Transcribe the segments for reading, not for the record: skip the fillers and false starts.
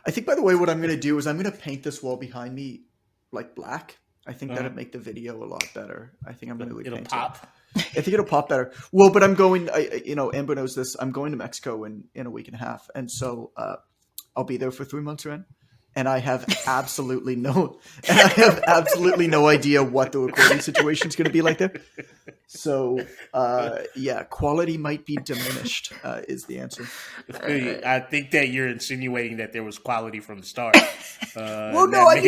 I think, by the way, what I'm going to do is I'm going to paint this wall behind me like black. I think that'd make the video a lot better. I think I'm going to repaint It'll pop. I think it'll pop better. Well, but I'm going, Amber knows this. I'm going to Mexico in a week and a half. And so I'll be there for 3 months, Ren. And I have absolutely no idea what the recording situation is going to be like there. So, quality might be diminished is the answer. I think that you're insinuating that there was quality from the start. Well, no, I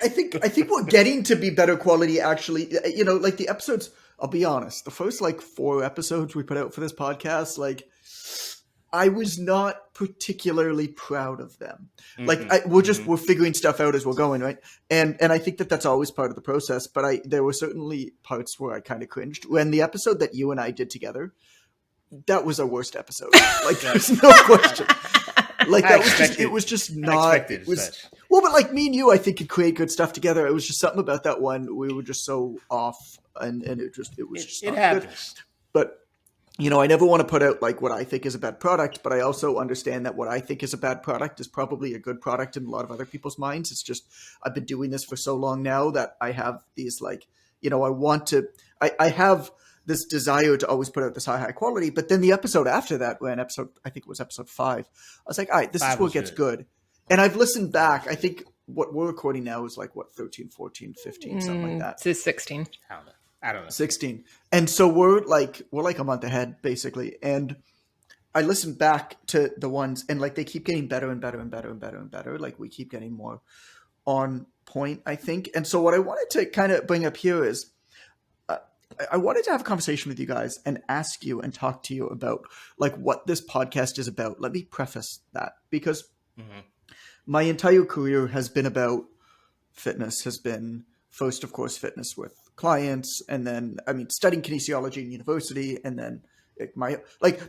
think we're getting to be better quality, actually. Like the episodes, I'll be honest, the first 4 episodes we put out for this podcast, I was not particularly proud of them. We're figuring stuff out as we're going, right? And I think that that's always part of the process. But there were certainly parts where I kind of cringed. When the episode that you and I did together, that was our worst episode. There's no question. It was just not. It was well, but me and you, I think could create good stuff together. It was just something about that one. We were just so off, and it was just not happens. Good. But I never want to put out what I think is a bad product, but I also understand that what I think is a bad product is probably a good product in a lot of other people's minds. It's just, I've been doing this for so long now that I have these I have this desire to always put out this high quality. But then the episode after that, I think it was episode 5, I was like, all right, this is where it gets good. And I've listened back. I think what we're recording now is 13, 14, 15, something like that. It's 16. I don't know. 16. And so we're a month ahead, basically. And I listened back to the ones, and they keep getting better and better and better and better and better. We keep getting more on point, I think. And so what I wanted to kind of bring up here is I wanted to have a conversation with you guys and ask you and talk to you about what this podcast is about. Let me preface that, because my entire career has been about fitness, has been first, of course, fitness with clients, and then studying kinesiology in university, and then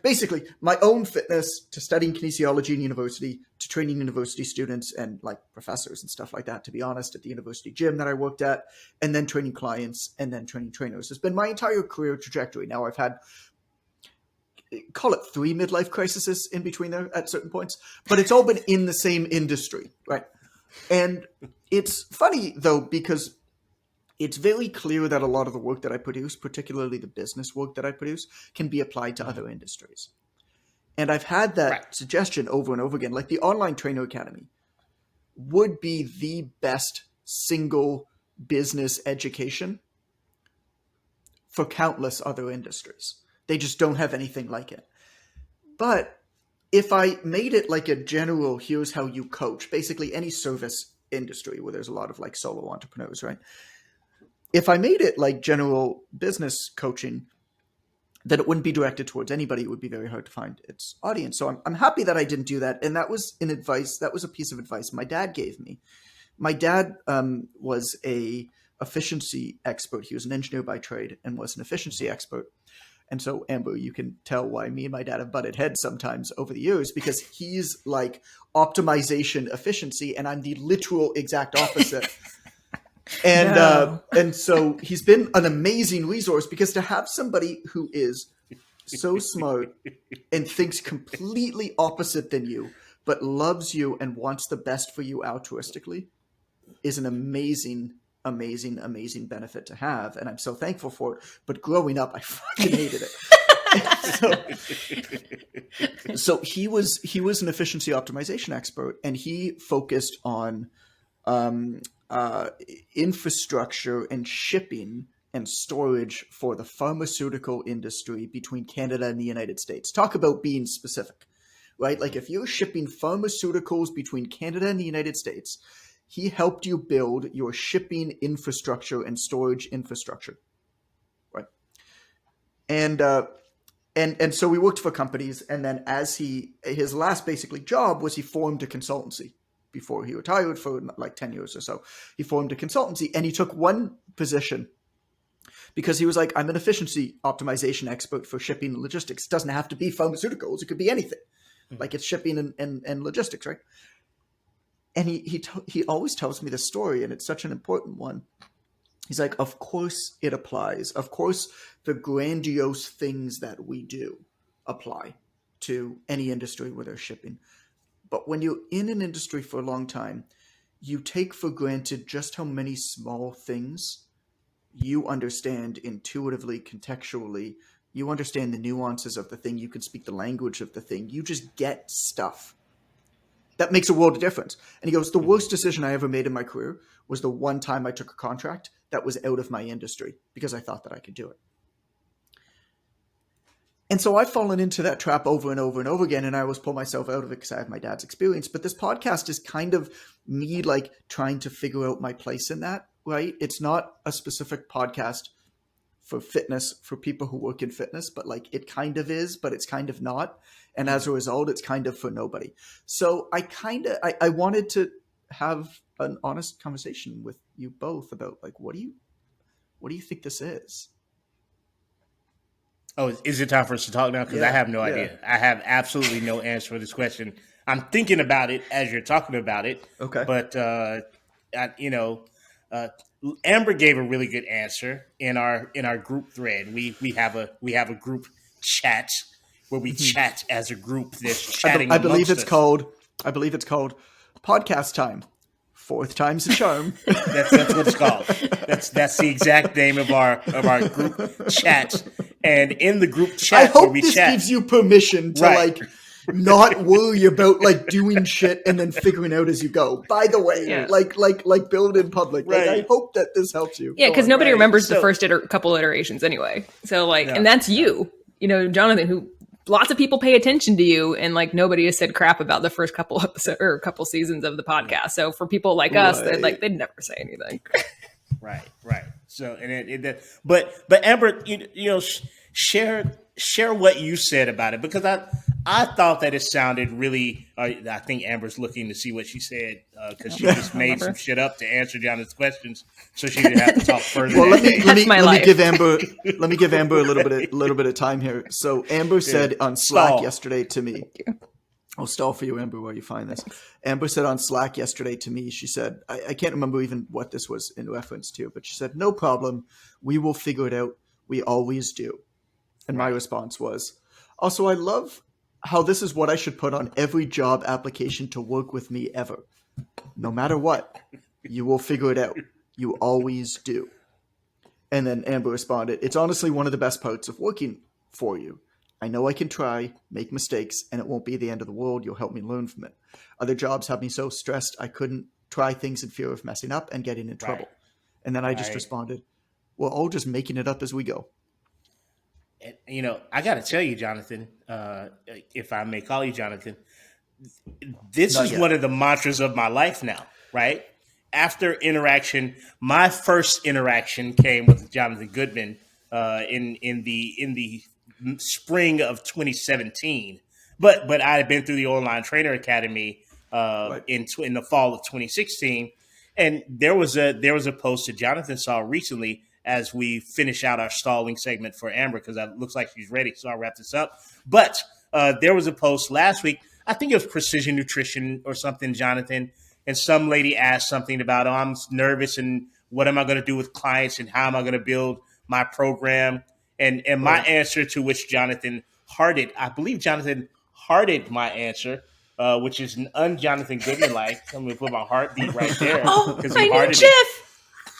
basically my own fitness to studying kinesiology in university to training university students and professors and stuff like that, to be honest, at the university gym that I worked at, and then training clients and then training trainers. It's been my entire career trajectory. Now I've had, call it 3 midlife crises in between there at certain points, but it's all been in the same industry, right? And it's funny though, because it's very clear that a lot of the work that I produce, particularly the business work that I produce, can be applied to other industries. And I've had that suggestion over and over again. The Online Trainer Academy would be the best single business education for countless other industries. They just don't have anything like it. But if I made it a general, here's how you coach, basically any service industry where there's a lot of solo entrepreneurs, right? If I made it general business coaching, then it wouldn't be directed towards anybody. It would be very hard to find its audience. So I'm happy that I didn't do that. And that was that was a piece of advice my dad gave me. My dad was a efficiency expert. He was an engineer by trade and was an efficiency expert. And so, Amber, you can tell why me and my dad have butted heads sometimes over the years, because he's optimization efficiency, and I'm the literal exact opposite. And so he's been an amazing resource, because to have somebody who is so smart and thinks completely opposite than you, but loves you and wants the best for you altruistically, is an amazing benefit to have. And I'm so thankful for it. But growing up, I fucking hated it. So he was an efficiency optimization expert, and he focused on infrastructure and shipping and storage for the pharmaceutical industry between Canada and the United States. Talk about being specific, right? If you're shipping pharmaceuticals between Canada and the United States, he helped you build your shipping infrastructure and storage infrastructure, right? And so we worked for companies, and then his last basically job was he formed a consultancy. Before he retired for 10 years or so, he formed a consultancy, and he took one position because he was like, I'm an efficiency optimization expert for shipping and logistics. It doesn't have to be pharmaceuticals. It could be anything. It's shipping and logistics, right? And he always tells me this story, and it's such an important one. He's like, of course it applies. Of course the grandiose things that we do apply to any industry where they're shipping. But when you're in an industry for a long time, you take for granted just how many small things you understand intuitively, contextually. You understand the nuances of the thing. You can speak the language of the thing. You just get stuff. That makes a world of difference. And he goes, the worst decision I ever made in my career was the one time I took a contract that was out of my industry because I thought that I could do it. And so I've fallen into that trap over and over and over again, and I always pull myself out of it because I have my dad's experience. But this podcast is kind of me like trying to figure out my place in that, right? It's not a specific podcast for fitness, for people who work in fitness, but like it kind of is, but it's kind of not. And as a result, it's kind of for nobody. So I wanted to have an honest conversation with you both about like, what do you think this is? Oh, is it time for us to talk now? Because I have no idea. I have absolutely no answer for this question. I'm thinking about it as you're talking about it. Okay. But, Amber gave a really good answer in our group thread. We have a group chat where we chat as a group. There's chatting. I believe it's called podcast time. Fourth time's a charm. That's what it's called. That's the exact name of our group chat. And in the group chat, I hope where we this chat, gives you permission to like not worry about like doing shit and then figuring out as you go. By the way, like build in public. Like, I hope that this helps you. Yeah, because nobody remembers the first couple iterations anyway. So like, and that's you, Jonathan, who lots of people pay attention to you, and like nobody has said crap about the first couple episodes or couple seasons of the podcast. So for people like us, they'd never say anything. Right. So but Amber, share what you said about it, because I thought that it sounded really. I think Amber's looking to see what she said because she just made some shit up to answer Jonathan's questions, so she didn't have to talk further. Well, let me give Amber a little bit of time here. So Amber said on Slack yesterday to me. I'll stall for you, Amber, while you find this. Amber said on Slack yesterday to me, she said, I can't remember even what this was in reference to, but she said, no problem. We will figure it out. We always do. And my response was, also, I love how this is what I should put on every job application to work with me ever. No matter what, you will figure it out. You always do. And then Amber responded, it's honestly one of the best parts of working for you. I know I can try, make mistakes, and it won't be the end of the world. You'll help me learn from it. Other jobs have me so stressed I couldn't try things in fear of messing up and getting in trouble. And then I just responded, we're all just making it up as we go. And, I got to tell you, Jonathan, if I may call you Jonathan, this is one of the mantras of my life now, right? After interaction, my first interaction came with Jonathan Goodman in the spring of 2017, but I had been through the Online Trainer Academy in the fall of 2016, and there was a post that Jonathan saw recently as we finish out our stalling segment for Amber, because it looks like she's ready, so I'll wrap this up. But there was a post last week, I think it was Precision Nutrition or something, Jonathan, and some lady asked something about, I'm nervous and what am I going to do with clients and how am I going to build my program? And my answer, to which Jonathan hearted, I believe Jonathan hearted my answer, which is un-Jonathan Goodman like. I'm going to put my heartbeat right there. Because he hearted it.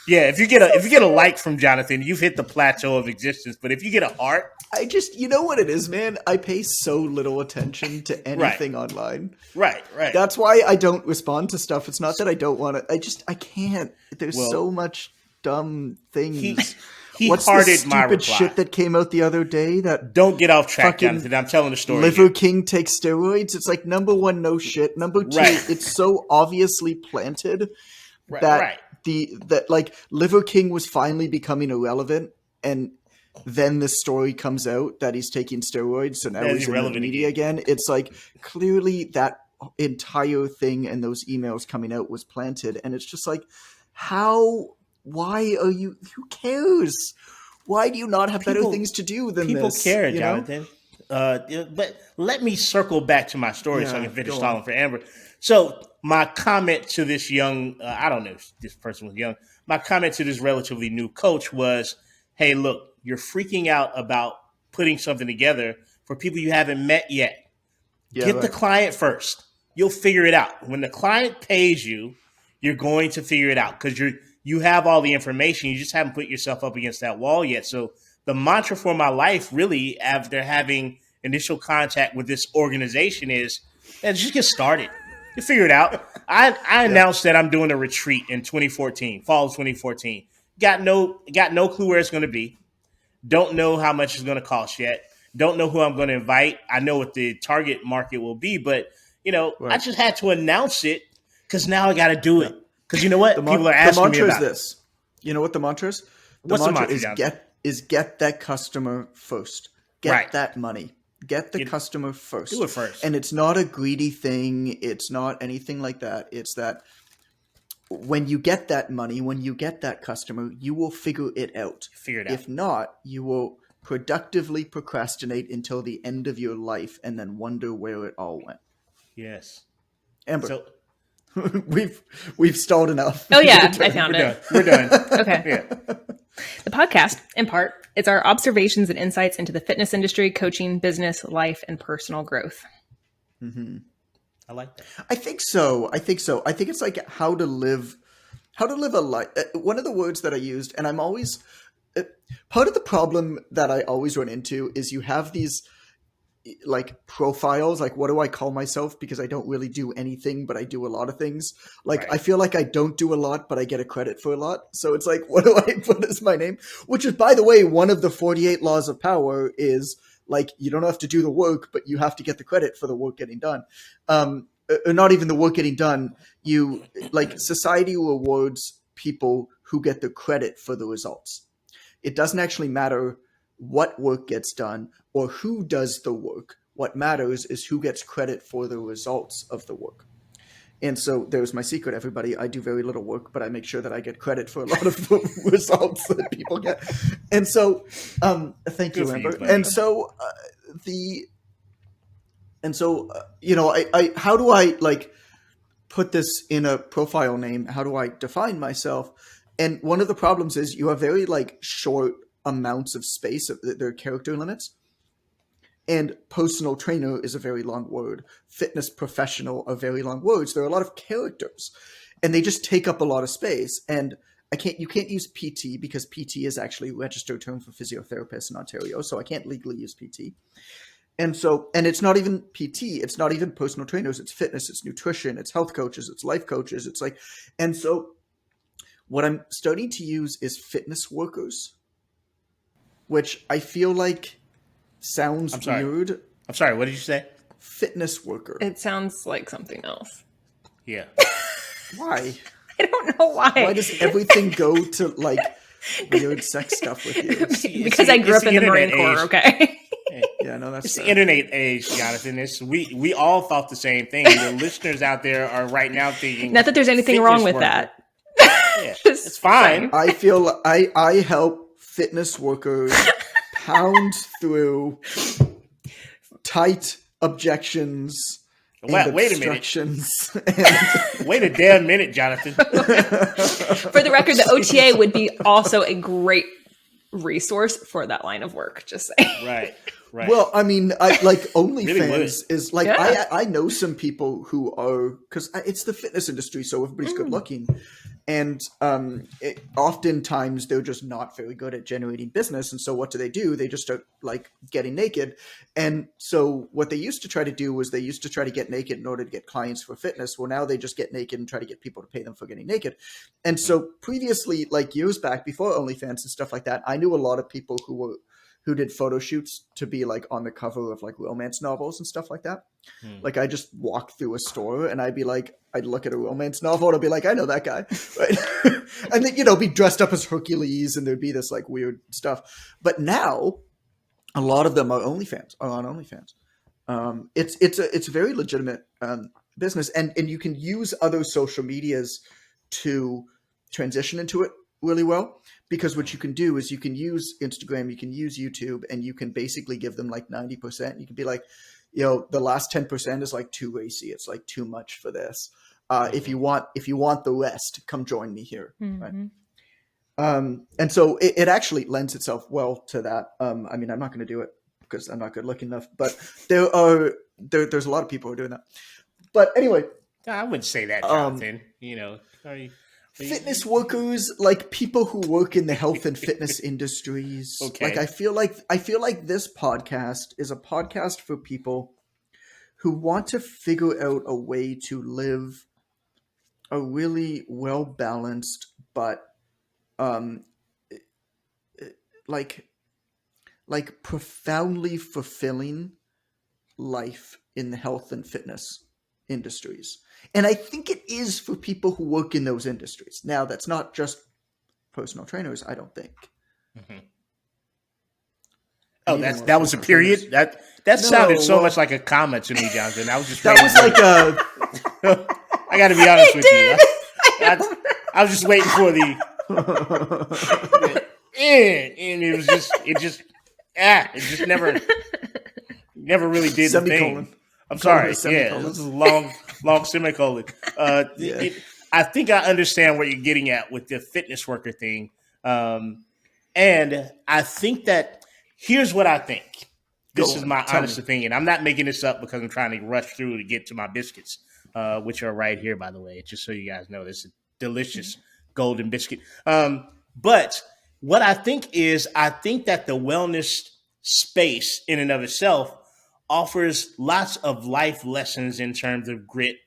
Yeah, if you get a like from Jonathan, you've hit the plateau of existence. But if you get a heart, you know what it is, man. I pay so little attention to anything online. Right. That's why I don't respond to stuff. It's not that I don't want to. I can't. There's so much dumb things. What's the stupid shit that came out the other day? That don't get off track, Jonathan. I'm telling the story. Liver King takes steroids. It's like, number one, no shit. Number two, it's so obviously planted that like Liver King was finally becoming irrelevant, and then the story comes out that he's taking steroids, so now he's in the media again. It's like clearly that entire thing and those emails coming out was planted, and it's just like, how? Why are you? Who cares? Why do you not have better things to do than people this? People care, Jonathan. But let me circle back to my story so I can finish stalling for Amber. So my comment to this young, I don't know if this person was young, my comment to this relatively new coach was, hey, look, you're freaking out about putting something together for people you haven't met yet. Get the client first. you'll figure it out. When the client pays you, you're going to figure it out because you have all the information. You just haven't put yourself up against that wall yet. So the mantra for my life, really, after having initial contact with this organization, is, man, just get started. You figure it out. I announced that I'm doing a retreat in 2014, fall of 2014. Got no clue where it's going to be. Don't know how much it's going to cost yet. Don't know who I'm going to invite. I know what the target market will be, but I just had to announce it because now I got to do it. Because you know what? People are asking me about the mantra is this. You know what the mantra is? The mantra is get that customer first. Get that money. Get the customer first. Do it first. And it's not a greedy thing. It's not anything like that. It's that when you get that money, when you get that customer, you will figure it out. If not, you will productively procrastinate until the end of your life and then wonder where it all went. Yes. Amber. So, we've stalled enough. Oh yeah, I found it. We're done. Okay. Yeah. The podcast, in part, is our observations and insights into the fitness industry, coaching, business, life, and personal growth. Mm-hmm. I like that. I think so. I think it's like how to live a life. One of the words that I used, and I'm always part of the problem that I always run into is you have these like profiles, like what do I call myself? Because I don't really do anything, but I do a lot of things. Like I feel like I don't do a lot, but I get a credit for a lot. So it's like, what do I put as my name? Which is, by the way, one of the 48 laws of power is like, you don't have to do the work, but you have to get the credit for the work getting done. Or not even the work getting done. You like society rewards people who get the credit for the results. It doesn't actually matter what work gets done or who does the work. What matters is who gets credit for the results of the work. And so there's my secret, everybody. I do very little work, but I make sure that I get credit for a lot of the results that people get. And so, thank you, Amber. I how do I like put this in a profile name? How do I define myself? And one of the problems is you have very like short amounts of space. There are character limits. And personal trainer is a very long word. Fitness professional are very long words. There are a lot of characters and they just take up a lot of space. And you can't use PT because PT is actually a registered term for physiotherapists in Ontario. So I can't legally use PT. And it's not even PT. It's not even personal trainers. It's fitness, it's nutrition, it's health coaches, it's life coaches. It's like, and so what I'm starting to use is fitness workers, which I feel like sounds weird. I'm sorry. What did you say? Fitness worker. It sounds like something else. Yeah. Why? I don't know why. Why does everything go to like weird sex stuff with you? Because I grew up in the Marine Corps. Okay. Yeah, no, that's it's the internet age, Jonathan. We all thought the same thing. The listeners out there are right now thinking. Not that there's anything wrong with that. Yeah, it's fine. I feel I help fitness workers pound through tight objections. Wait a minute. Wait a damn minute, Jonathan. For the record, the OTA would be also a great resource for that line of work. Just saying. Right. Well, I mean, I like OnlyFans really is like, yeah. I know some people who are, because it's the fitness industry, so everybody's good looking. And oftentimes they're just not very good at generating business. And so what do? They just start like getting naked. And so what they used to try to do was they used to try to get naked in order to get clients for fitness. Well, now they just get naked and try to get people to pay them for getting naked. And so previously, like years back before OnlyFans and stuff like that, I knew a lot of people who did photo shoots to be like on the cover of like romance novels and stuff like that. Like I just walk through a store and I'd look at a romance novel and I'd be like, I know that guy. Right. And then, be dressed up as Hercules and there'd be this like weird stuff. But now a lot of them are on OnlyFans. It's a very legitimate business and you can use other social medias to transition into it really well. Because what you can do is you can use Instagram, you can use YouTube, and you can basically give them like 90%. You can be like, the last 10% is like too racy. It's like too much for this. If you want the rest, come join me here. Mm-hmm. Right. And so it actually lends itself well to that. I mean, I'm not going to do it because I'm not good looking enough, but there's a lot of people who are doing that. But anyway, I wouldn't say that, Jonathan. Fitness workers, like people who work in the health and fitness industries. Okay. Like I feel like this podcast is a podcast for people who want to figure out a way to live a really well balanced but um like profoundly fulfilling life in the health and fitness industries. And I think it is for people who work in those industries. Now, that's not just personal trainers, I don't think. Mm-hmm. Oh, that was a period? Trainers. That sounded so much like a comment to me, Jonathan. I was just that was like a I got to be honest with you. I was just waiting for the and it just never really did the thing. I'm sorry. Yeah, this is a long semicolon. I think I understand what you're getting at with the fitness worker thing. And I think that here's what I think. This is my honest opinion. I'm not making this up because I'm trying to rush through to get to my biscuits, which are right here, by the way, just so you guys know. This is a delicious golden biscuit. But what I think that the wellness space in and of itself offers lots of life lessons in terms of grit,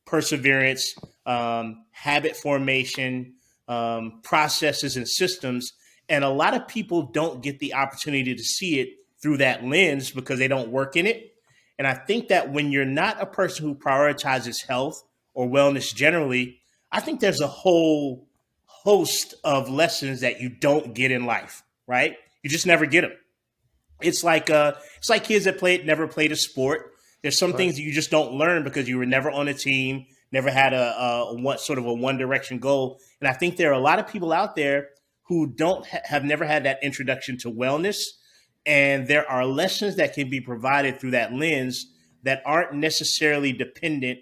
perseverance, habit formation, processes and systems. And a lot of people don't get the opportunity to see it through that lens because they don't work in it. And I think that when you're not a person who prioritizes health or wellness generally, I think there's a whole host of lessons that you don't get in life, right? You just never get them. It's like kids that never played a sport. There's some things that you just don't learn because you were never on a team, never had a one direction goal. And I think there are a lot of people out there who have never had that introduction to wellness. And there are lessons that can be provided through that lens that aren't necessarily dependent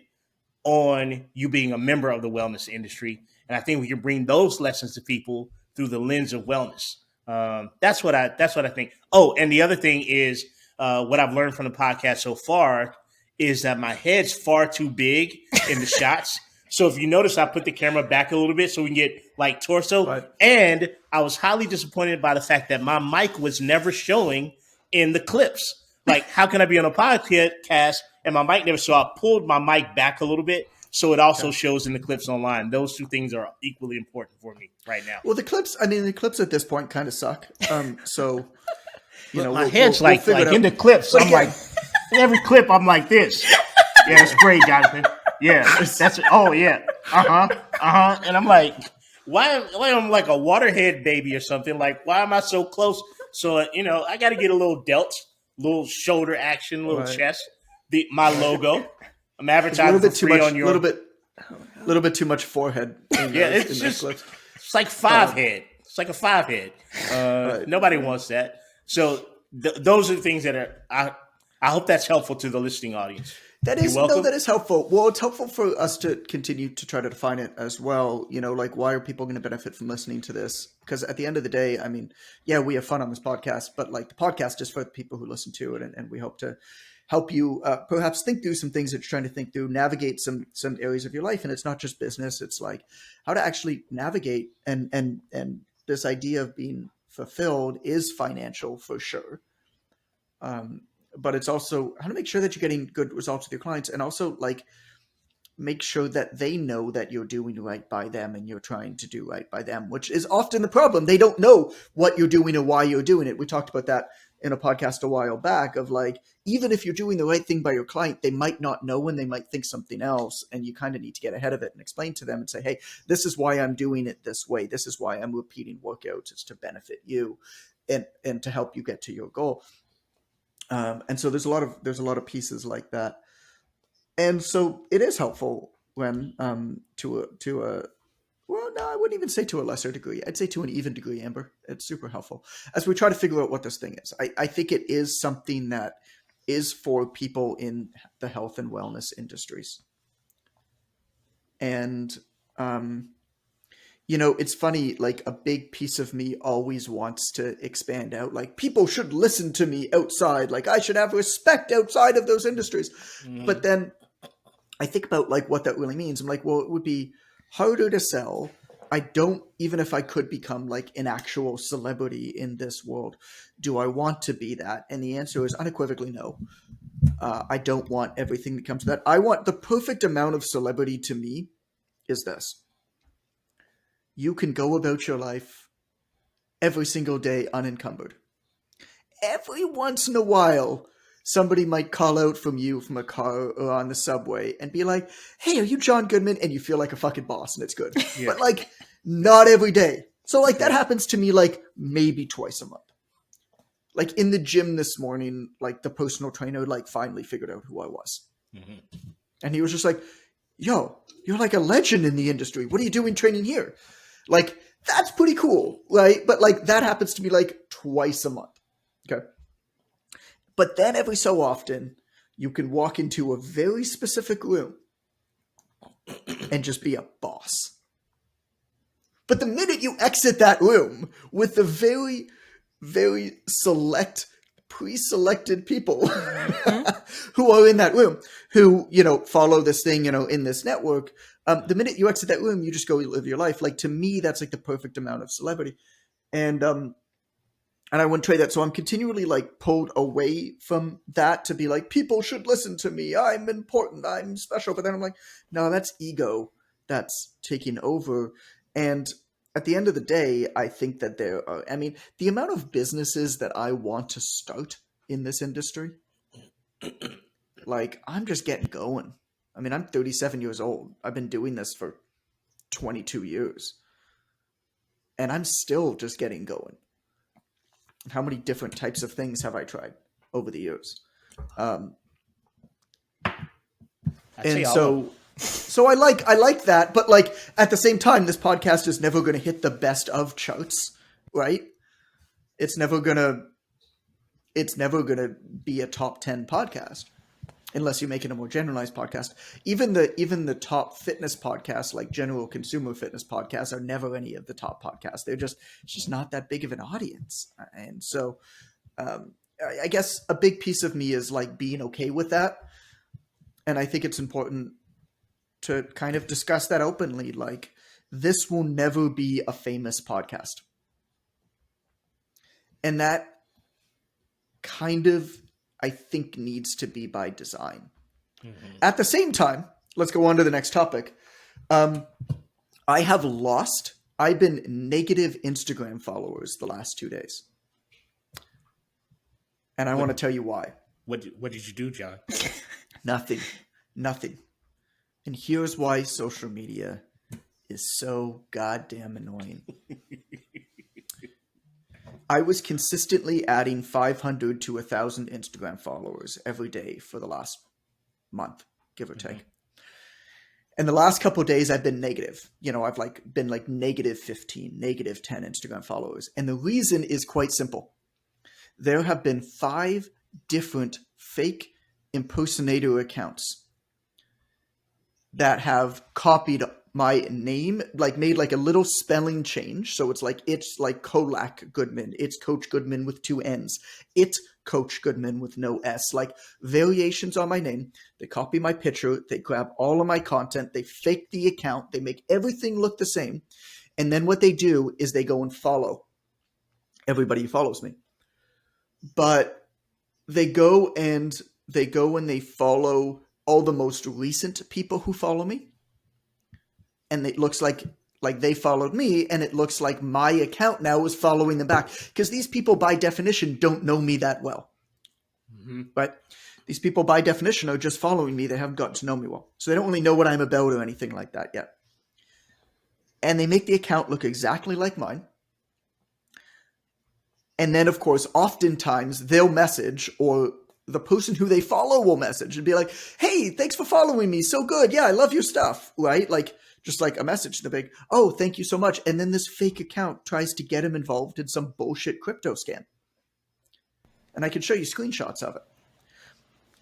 on you being a member of the wellness industry. And I think we can bring those lessons to people through the lens of wellness. That's what I think. Oh, and the other thing is what I've learned from the podcast so far is that my head's far too big in the shots. So if you notice, I put the camera back a little bit so we can get like torso. Right. And I was highly disappointed by the fact that my mic was never showing in the clips. Like, how can I be on a podcast and my mic never? So I pulled my mic back a little bit so it also shows in the clips online. Those two things are equally important for me right now. Well, the clips at this point kind of suck. So, my head's like in the clips. I'm like, in every clip, I'm like this. Yeah, that's great, Jonathan. Yeah, yeah. And I'm like, why am I like a waterhead baby or something? Like, why am I so close? So, I got to get a little delt, little shoulder action, little chest, my logo. I'm advertising for free on your... A little bit too much forehead. It's like five head. It's like a 5 head. Nobody wants that. So those are the things that I hope that's helpful to the listening audience. That is helpful. Well, it's helpful for us to continue to try to define it as well. Like, why are people going to benefit from listening to this? Because at the end of the day, I mean, yeah, we have fun on this podcast, but like the podcast is for the people who listen to it, and we hope to help you perhaps think through some things that you're trying to think through, navigate some areas of your life. And it's not just business. It's like how to actually navigate. And this idea of being fulfilled is financial for sure. But it's also how to make sure that you're getting good results with your clients, and also like make sure that they know that you're doing right by them and you're trying to do right by them, which is often the problem. They don't know what you're doing or why you're doing it. We talked about that in a podcast a while back of like, even if you're doing the right thing by your client, they might not know and they might think something else. And you kind of need to get ahead of it and explain to them and say, hey, this is why I'm doing it this way. This is why I'm repeating workouts. It's to benefit you and to help you get to your goal. And so there's a lot of pieces like that. And so it is helpful when I wouldn't even say to a lesser degree. I'd say to an even degree, Amber. It's super helpful as we try to figure out what this thing is. I think it is something that is for people in the health and wellness industries. And, it's funny, like a big piece of me always wants to expand out. Like people should listen to me outside. Like I should have respect outside of those industries. Mm-hmm. But then I think about like what that really means. I'm like, well, it would be harder to sell. I don't, even if I could become like an actual celebrity in this world, do I want to be that? And the answer is unequivocally no. I don't want everything that comes to that. I want the perfect amount of celebrity to me is this. You can go about your life every single day unencumbered. Every once in a while, somebody might call out from you from a car or on the subway and be like, hey, are you John Goodman? And you feel like a fucking boss and it's good. Yeah. But like not every day. So like that happens to me like maybe twice a month. Like in the gym this morning, like the personal trainer like finally figured out who I was. Mm-hmm. And he was just like, yo, you're like a legend in the industry. What are you doing training here? Like, that's pretty cool, right? But like that happens to me like twice a month. Okay. But then every so often, you can walk into a very specific room and just be a boss. But the minute you exit that room with the very, very select, pre-selected people who are in that room, who, you know, follow this thing, you know, in this network, the minute you exit that room, you just go live your life. Like, to me, that's like the perfect amount of celebrity. And I wouldn't trade that. So I'm continually like pulled away from that to be like, people should listen to me. I'm important. I'm special. But then I'm like, no, that's ego that's taking over. And at the end of the day, I think that there are, I mean, the amount of businesses that I want to start in this industry, like I'm just getting going. I mean, I'm 37 years old. I've been doing this for 22 years and I'm still just getting going. How many different types of things have I tried over the years? And so I like that, but like at the same time, this podcast is never going to hit the best of charts, right? It's never gonna be a top 10 podcast unless you make it a more generalized podcast. Even the top fitness podcasts, like general consumer fitness podcasts, are never any of the top podcasts. It's just not that big of an audience. And so I guess a big piece of me is like being okay with that. And I think it's important to kind of discuss that openly. Like, this will never be a famous podcast. And that kind of, I think, needs to be by design. Mm-hmm. At the same time, let's go on to the next topic. I've been negative Instagram followers the last 2 days. And I want to tell you why. What did you do, John? Nothing. And here's why social media is so goddamn annoying. I was consistently adding 500 to 1,000 Instagram followers every day for the last month, give or take. And the last couple of days I've been negative. You know, I've been negative 15, negative 10 Instagram followers. And the reason is quite simple. There have been 5 different fake impersonator accounts that have copied my name, like made like a little spelling change. So it's like Kolak Goodman. It's Coach Goodman with 2 N's. It's Coach Goodman with no S. Like variations on my name. They copy my picture. They grab all of my content. They fake the account. They make everything look the same. And then what they do is they go and follow everybody who follows me. But they go and they follow all the most recent people who follow me. And it looks like they followed me, and it looks like my account now is following them back. Because these people, by definition, don't know me that well. Mm-hmm. Right? These people, by definition, are just following me. They haven't gotten to know me well. So they don't really know what I'm about or anything like that yet. And they make the account look exactly like mine. And then, of course, oftentimes they'll message, or the person who they follow will message and be like, hey, thanks for following me. So good. Yeah, I love your stuff. Right? Like, just like a message to the big, oh, thank you so much. And then this fake account tries to get him involved in some bullshit crypto scam. And I can show you screenshots of it.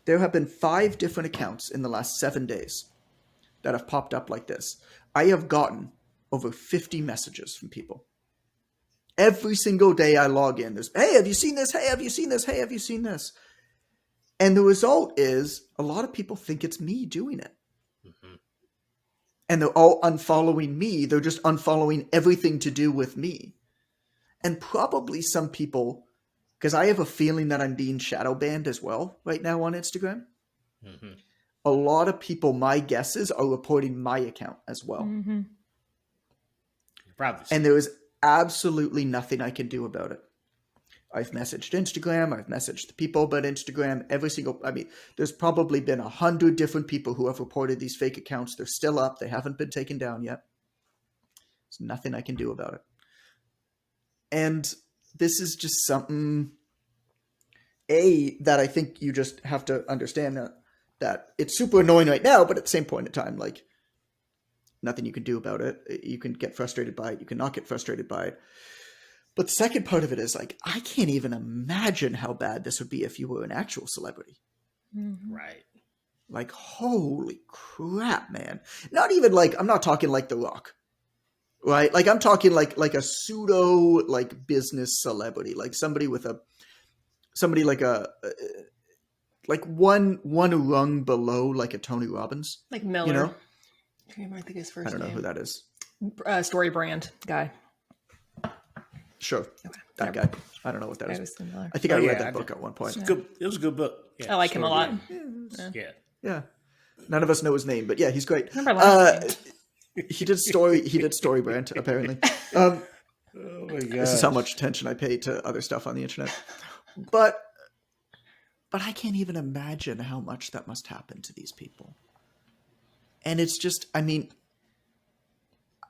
There have been 5 different accounts in the last 7 days that have popped up like this. I have gotten over 50 messages from people. Every single day I log in, there's, hey, have you seen this? Hey, have you seen this? Hey, have you seen this? And the result is a lot of people think it's me doing it. Mm-hmm. And they're all unfollowing me. They're just unfollowing everything to do with me. And probably some people, because I have a feeling that I'm being shadow banned as well right now on Instagram. Mm-hmm. A lot of people, my guesses, are reporting my account as well. Mm-hmm. Probably so. And there is absolutely nothing I can do about it. I've messaged Instagram, I've messaged the people about Instagram, there's probably been 100 different people who have reported these fake accounts. They're still up. They haven't been taken down yet. There's nothing I can do about it. And this is just something, that I think you just have to understand that it's super annoying right now, but at the same point in time, like, nothing you can do about it. You can get frustrated by it. You can not get frustrated by it. But the second part of it is like, I can't even imagine how bad this would be if you were an actual celebrity. Mm-hmm. Right. Like, holy crap, man. Not even like, I'm not talking like The Rock, right? Like, I'm talking like a pseudo, like, business celebrity, like somebody like one rung below, like a Tony Robbins. Like Miller. You know? I can't remember his first I don't know name. who that is. Story brand guy. Sure. Okay. That guy. I don't know what that is. Was similar. I think I read that book at one point. It was a good book. Yeah, I like him a lot. Yeah. None of us know his name, but yeah, he's great. Remember last name. He did story brand, apparently. Oh my god. This is how much attention I pay to other stuff on the internet. But I can't even imagine how much that must happen to these people. And it's just, I mean,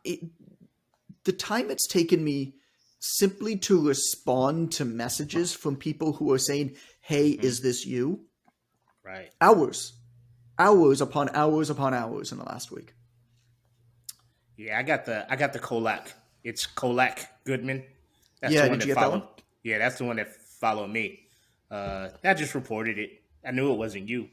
the time it's taken me simply to respond to messages from people who are saying, hey, is this you? Right. Hours upon hours upon hours in the last week. Yeah, I got the Kolak. It's Kolak Goodman. That's Yeah, the one did you that get that followed. one? Yeah, that's the one that followed me. I just reported it. I knew it wasn't you.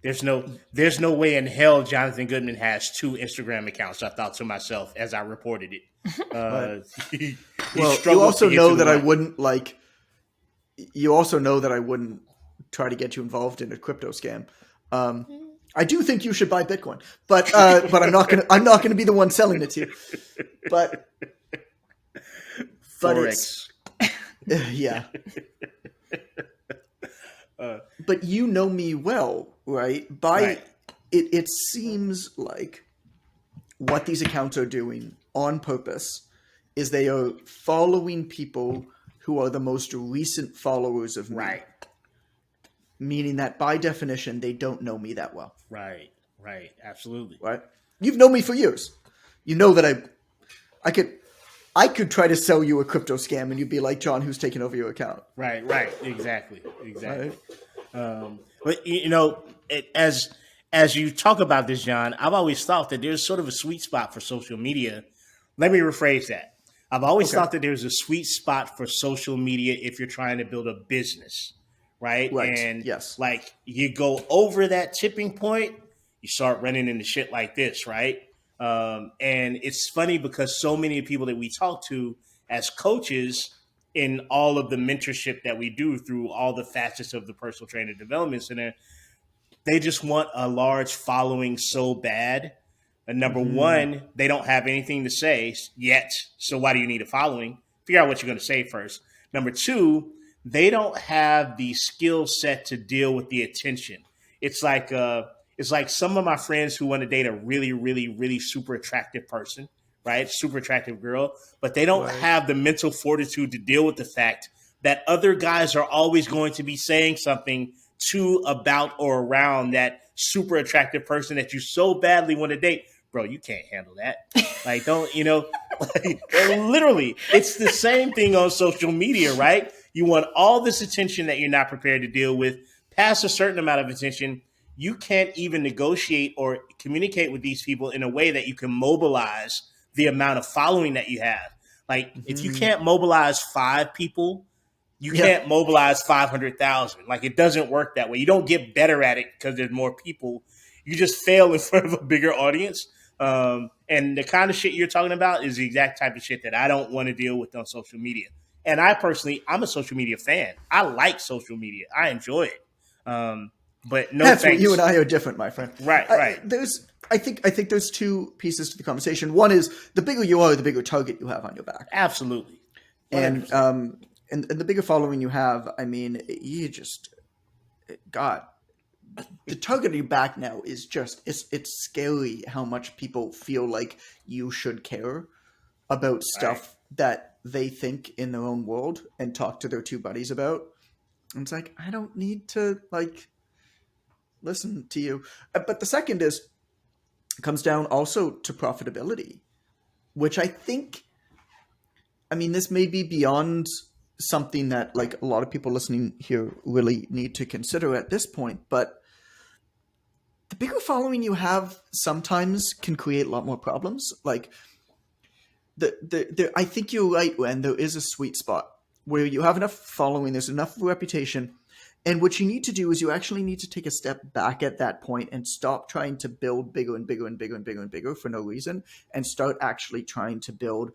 There's no way in hell Jonathan Goodman has 2 Instagram accounts. I thought to myself as I reported it. Well, he you also to get know to the that I one. wouldn't like. You also know that I wouldn't try to get you involved in a crypto scam. I do think you should buy Bitcoin, but I'm not gonna be the one selling it to you. But Forex. Yeah. But you know me well, right? Right. It seems like what these accounts are doing on purpose is they are following people who are the most recent followers of me. Right. Meaning that by definition, they don't know me that well. Right. Absolutely. Right? You've known me for years. You know that I could try to sell you a crypto scam and you'd be like, John, who's taking over your account? Right. Exactly. Right? But as you talk about this, John, I've always thought that there's sort of a sweet spot for social media. Let me rephrase that. I've always thought that there's a sweet spot for social media if you're trying to build a business, right? And yes, like you go over that tipping point, you start running into shit like this, right? And it's funny because so many people that we talk to as coaches in all of the mentorship that we do through all the facets of the personal trainer development center, they just want a large following so bad. And number one, they don't have anything to say yet. So why do you need a following? Figure out what you're going to say first. Number two, they don't have the skill set to deal with the attention. It's like some of my friends who want to date a really, really, really super attractive person, right? Super attractive girl, but they don't have the mental fortitude to deal with the fact that other guys are always going to be saying something to, about, or around that super attractive person that you so badly want to date. Bro, you can't handle that. Like, don't, like, literally, it's the same thing on social media, right? You want all this attention that you're not prepared to deal with. Past a certain amount of attention, you can't even negotiate or communicate with these people in a way that you can mobilize the amount of following that you have. Like, if you can't mobilize 5 people, you can't mobilize 500,000. Like, it doesn't work that way. You don't get better at it because there's more people. You just fail in front of a bigger audience. And the kind of shit you're talking about is the exact type of shit that I don't want to deal with on social media. And I'm a social media fan. I like social media. I enjoy it. But no That's thanks. what you and I are different, my friend. Right. I think there's two pieces to the conversation. One is the bigger you are, the bigger target you have on your back. Absolutely. 100%. And the bigger following you have, I mean, you just, God, the target on your back now is just, it's scary how much people feel like you should care about stuff that they think in their own world and talk to their two buddies about. And it's like, I don't need to listen to you. But the second is, it comes down also to profitability, which I think, I mean, this may be beyond something that a lot of people listening here really need to consider at this point, but the bigger following you have sometimes can create a lot more problems. Like I think you're right when there is a sweet spot where you have enough following, there's enough reputation, and what you need to do is you actually need to take a step back at that point and stop trying to build bigger and bigger and bigger and bigger and bigger for no reason, and start actually trying to build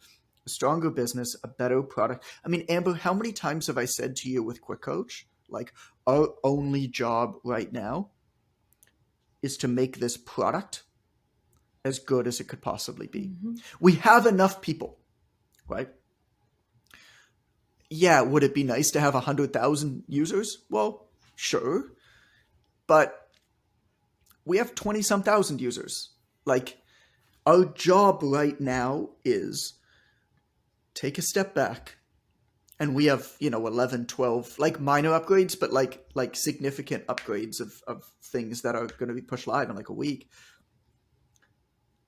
a stronger business, a better product. I mean, Amber, how many times have I said to you with Quick Coach, our only job right now is to make this product as good as it could possibly be. Mm-hmm. We have enough people, right? Yeah, would it be nice to have 100,000 users? Well, sure. But we have 20-some thousand users. Our job right now is take a step back. And we have, 11, 12, minor upgrades, but like significant upgrades of things that are going to be pushed live in a week.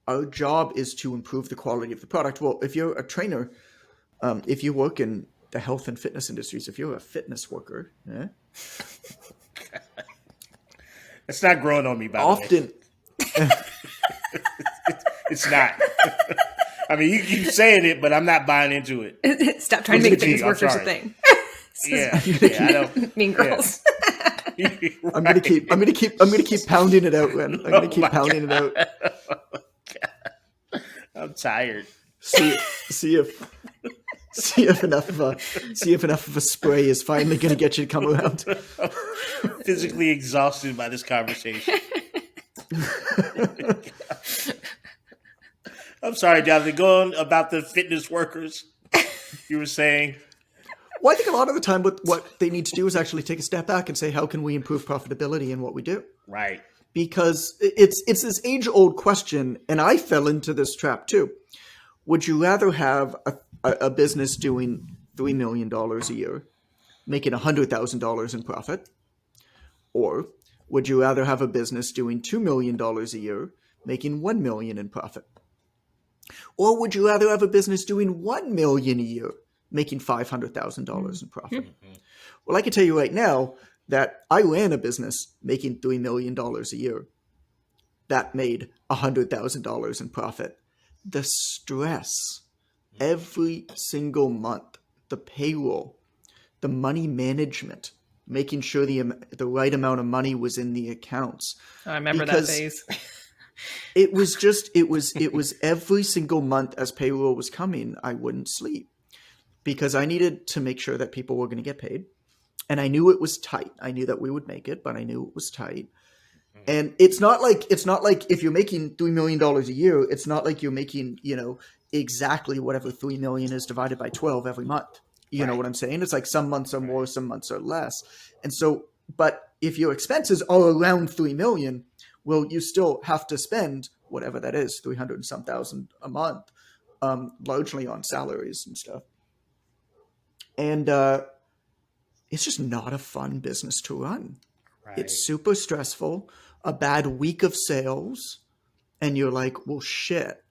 Our job is to improve the quality of the product. Well, if you're a trainer, if you work in the health and fitness industries, if you're a fitness worker, it's not growing on me, by the way. It's not. I mean, you keep saying it, but I'm not buying into it. Stop trying to make fitness workers a thing. I don't. Mean Girls. Yeah. I'm gonna keep pounding it out, Ren. I'm gonna keep pounding it out. I'm tired. See if enough of a spray is finally going to get you to come around. Physically exhausted by this conversation. I'm sorry, Jonathan. Go on about the fitness workers. You were saying. Well, I think a lot of the time what they need to do is actually take a step back and say, how can we improve profitability in what we do? Right. Because it's this age-old question, and I fell into this trap too. Would you rather have a business doing $3 million a year, making $100,000 in profit? Or would you rather have a business doing $2 million a year, making $1 million in profit? Or would you rather have a business doing $1 million a year, making $500,000 in profit? Mm-hmm. Well, I can tell you right now that I ran a business making $3 million a year that made $100,000 in profit. The stress every single month, the payroll, the money management, making sure the right amount of money was in the accounts. I remember that phase. It was every single month as payroll was coming, I wouldn't sleep because I needed to make sure that people were going to get paid. And I knew it was tight. I knew that we would make it, but I knew it was tight. And it's not like if you're making $3 million a year, it's not like you're making, exactly whatever 3 million is divided by 12 every month. You know what I'm saying? It's like some months are more, some months are less. And so, but if your expenses are around 3 million, well, you still have to spend whatever that is, 300 and some thousand a month, largely on salaries and stuff. And it's just not a fun business to run. Right. It's super stressful. A bad week of sales, and you're like, well, shit,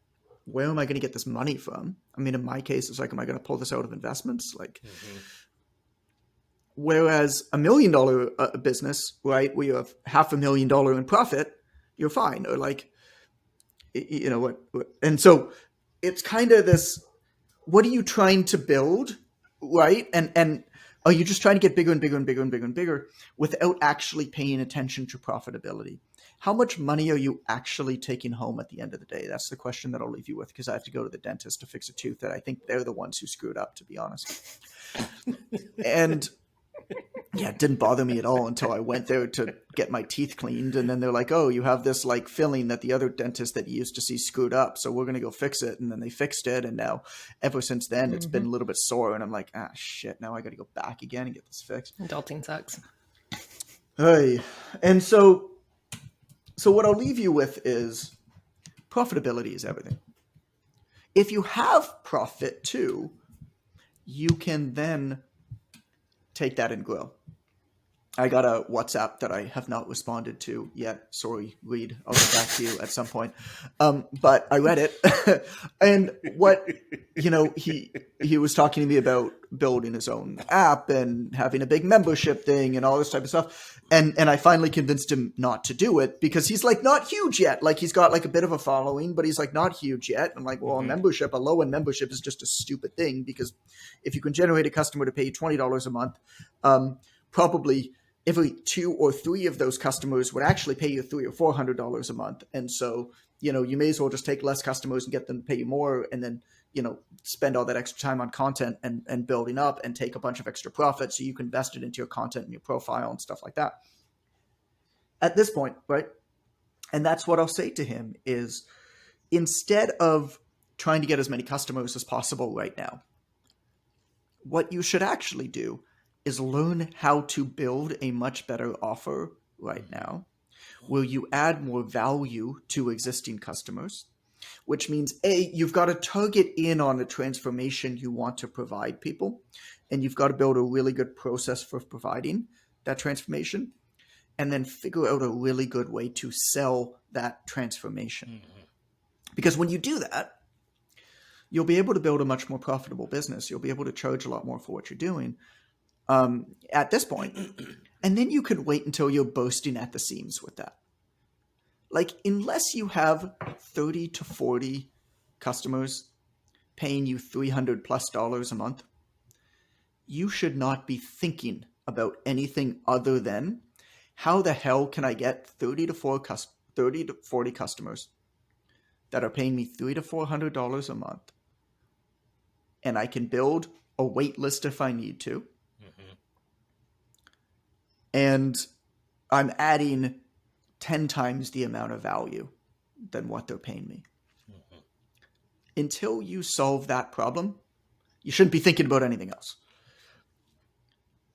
where am I going to get this money from? I mean, in my case, it's like, am I going to pull this out of investments? Whereas $1 million business, right, where you have $500,000 in profit, you're fine. Or what? And so it's kind of this, what are you trying to build, right? And are you just trying to get bigger and bigger and bigger and bigger and bigger without actually paying attention to profitability? How much money are you actually taking home at the end of the day? That's the question that I'll leave you with, because I have to go to the dentist to fix a tooth that I think they're the ones who screwed up, to be honest. And Yeah, it didn't bother me at all until I went there to get my teeth cleaned. And then they're like, oh, you have this like filling that the other dentist that you used to see screwed up. So we're going to go fix it. And then they fixed it. And now ever since then, it's been a little bit sore. And I'm like, ah, shit, now I got to go back again and get this fixed. Adulting sucks. Hey. And so what I'll leave you with is profitability is everything. If you have profit too, you can then take that and grow. I got a WhatsApp that I have not responded to yet. Sorry, Reed. I'll get back to you at some point. But I read it. And what, he was talking to me about building his own app and having a big membership thing and all this type of stuff. And I finally convinced him not to do it because he's like not huge yet. Like he's got like a bit of a following, but he's like not huge yet. I'm like, well, a low-end membership is just a stupid thing because if you can generate a customer to pay you $20 a month, probably every 2 or 3 of those customers would actually pay you $300 or $400 a month. And so, you may as well just take less customers and get them to pay you more and then, spend all that extra time on content and building up and take a bunch of extra profit so you can invest it into your content and your profile and stuff like that. At this point, right? And that's what I'll say to him is instead of trying to get as many customers as possible right now, what you should actually do is learn how to build a much better offer right now where you add more value to existing customers, which means you've got to target in on the transformation you want to provide people, and you've got to build a really good process for providing that transformation, and then figure out a really good way to sell that transformation. Because when you do that, you'll be able to build a much more profitable business. You'll be able to charge a lot more for what you're doing at this point. And then you could wait until you're bursting at the seams with that. Like, unless you have 30 to 40 customers paying you $300+ a month, you should not be thinking about anything other than how the hell can I get 30 to 40 customers that are paying me $300 to $400 a month, and I can build a wait list if I need to. And I'm adding 10 times the amount of value than what they're paying me. Until you solve that problem, you shouldn't be thinking about anything else.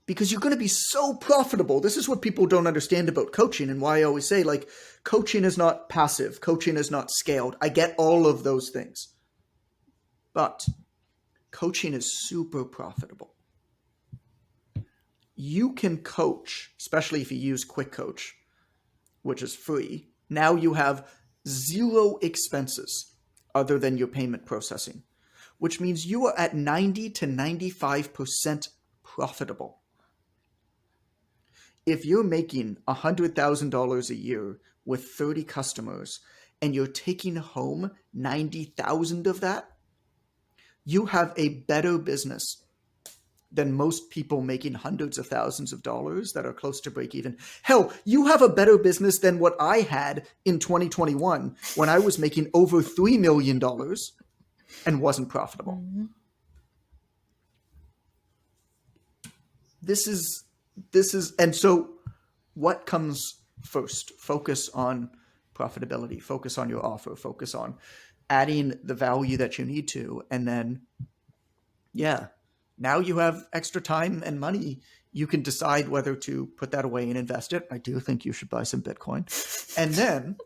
Because you're going to be so profitable. This is what people don't understand about coaching and why I always say, like, coaching is not passive. Coaching is not scaled. I get all of those things. But coaching is super profitable. You can coach, especially if you use Quick Coach, which is free. Now you have 0 expenses other than your payment processing, which means you are at 90 to 95% profitable. If you're making $100,000 a year with 30 customers and you're taking home 90,000 of that, you have a better business than most people making hundreds of thousands of dollars that are close to break even. Hell, you have a better business than what I had in 2021 when I was making over $3 million and wasn't profitable. This is, and so what comes first? Focus on profitability, focus on your offer, focus on adding the value that you need to. And then, now you have extra time and money. You can decide whether to put that away and invest it. I do think you should buy some Bitcoin. And then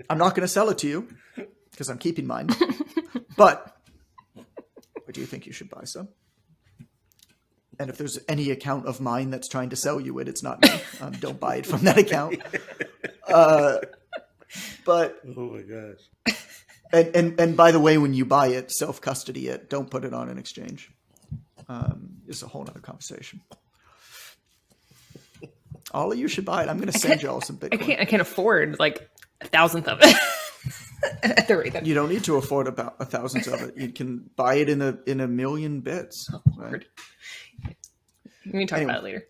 I'm not going to sell it to you because I'm keeping mine. But I do think you should buy some. And if there's any account of mine that's trying to sell you it, it's not me. Don't buy it from that account. But oh my gosh. And by the way, when you buy it, self-custody it. Don't put it on an exchange. It's a whole other conversation. All of you should buy it. I'm going to send y'all some Bitcoin. I can't afford like 1,000th of it. At the rate that you don't need to afford about 1,000th of it. You can buy it in a million bits. Oh, Lord. Right? We can talk about it later.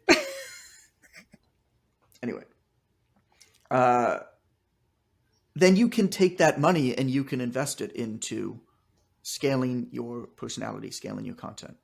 Anyway. Then you can take that money and you can invest it into scaling your personality, scaling your content.